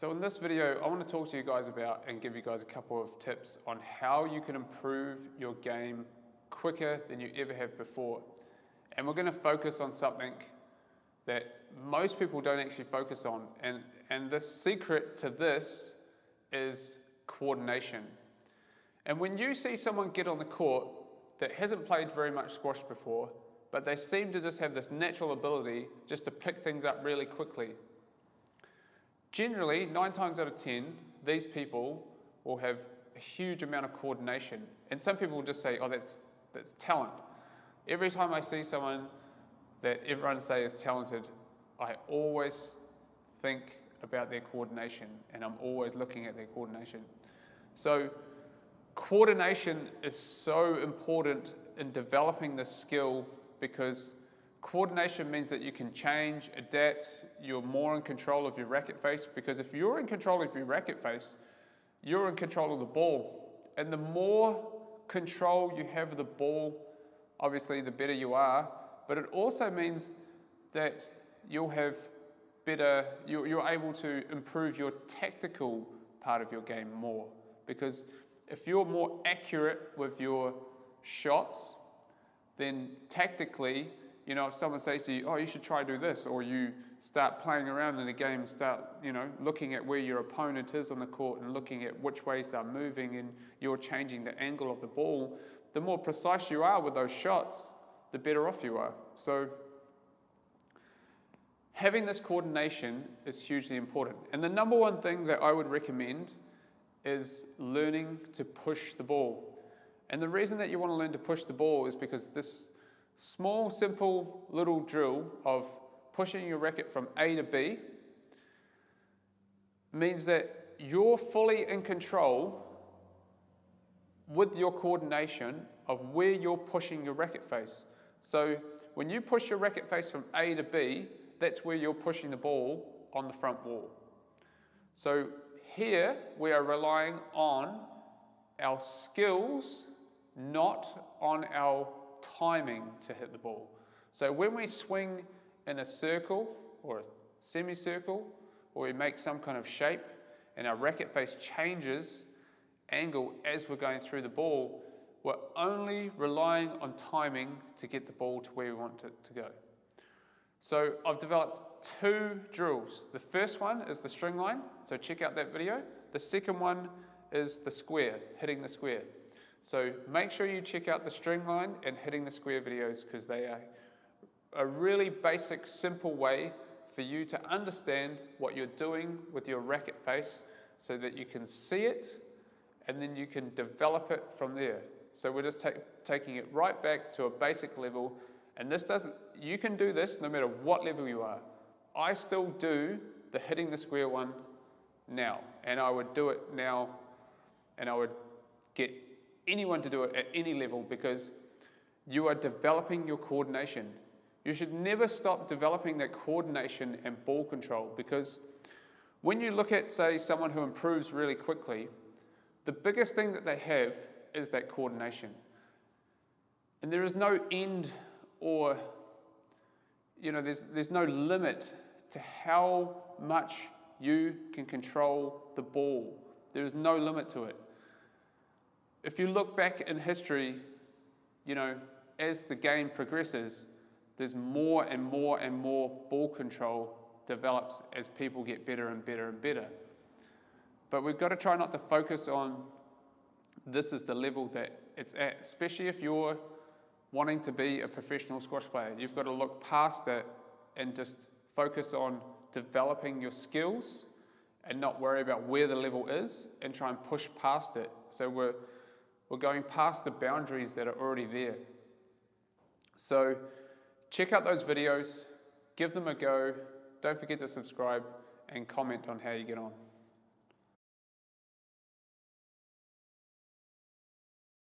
So in this video, I want to talk to you guys about and give you guys a couple of tips on how you can improve your game quicker than you ever have before. And we're going to focus on something that most people don't actually focus on. And the secret to this is coordination. And when you see someone get on the court that hasn't played very much squash before, but they seem to just have this natural ability just to pick things up really quickly, generally, 9 times out of 10, these people will have a huge amount of coordination. And some people will just say, oh, that's talent. Every time I see someone that everyone say is talented, I always think about their coordination, and I'm always looking at their coordination. So coordination is so important in developing this skill, because coordination means that you can change, adapt, you're more in control of your racket face, because if you're in control of your racket face, you're in control of the ball. And the more control you have of the ball, obviously the better you are, but it also means that you'll have better, you're able to improve your tactical part of your game more. Because if you're more accurate with your shots, then tactically, you know, if someone says to you, oh, you should try to do this, or you start playing around in the game, start, looking at where your opponent is on the court and looking at which ways they're moving, and you're changing the angle of the ball, the more precise you are with those shots, the better off you are. So having this coordination is hugely important. And the number one thing that I would recommend is learning to push the ball. And the reason that you want to learn to push the ball is because this small, simple little drill of pushing your racket from A to B means that you're fully in control with your coordination of where you're pushing your racket face. So when you push your racket face from A to B, that's where you're pushing the ball on the front wall. So here we are relying on our skills, not on our timing to hit the ball. So when we swing in a circle or a semicircle, or we make some kind of shape and our racket face changes angle as we're going through the ball, we're only relying on timing to get the ball to where we want it to go. So I've developed 2 drills. The first one is the string line, so check out that video. The second one is the square, hitting the square. So make sure you check out the string line and hitting the square videos, because they are a really basic, simple way for you to understand what you're doing with your racket face so that you can see it and then you can develop it from there. So we're just taking it right back to a basic level, and you can do this no matter what level you are. I still do the hitting the square one now, and I would do it now, and I would get anyone to do it at any level, because you are developing your coordination. You should never stop developing that coordination and ball control, because when you look at, say, someone who improves really quickly, the biggest thing that they have is that coordination. And there is no end, or there's no limit to how much you can control the ball. There is no limit to it. If you look back in history, as the game progresses, there's more and more and more ball control develops as people get better and better and better. But we've got to try not to focus on this is the level that it's at, especially if you're wanting to be a professional squash player. You've got to look past that and just focus on developing your skills and not worry about where the level is, and try and push past it. So we're going past the boundaries that are already there. So check out those videos, give them a go, don't forget to subscribe and comment on how you get on.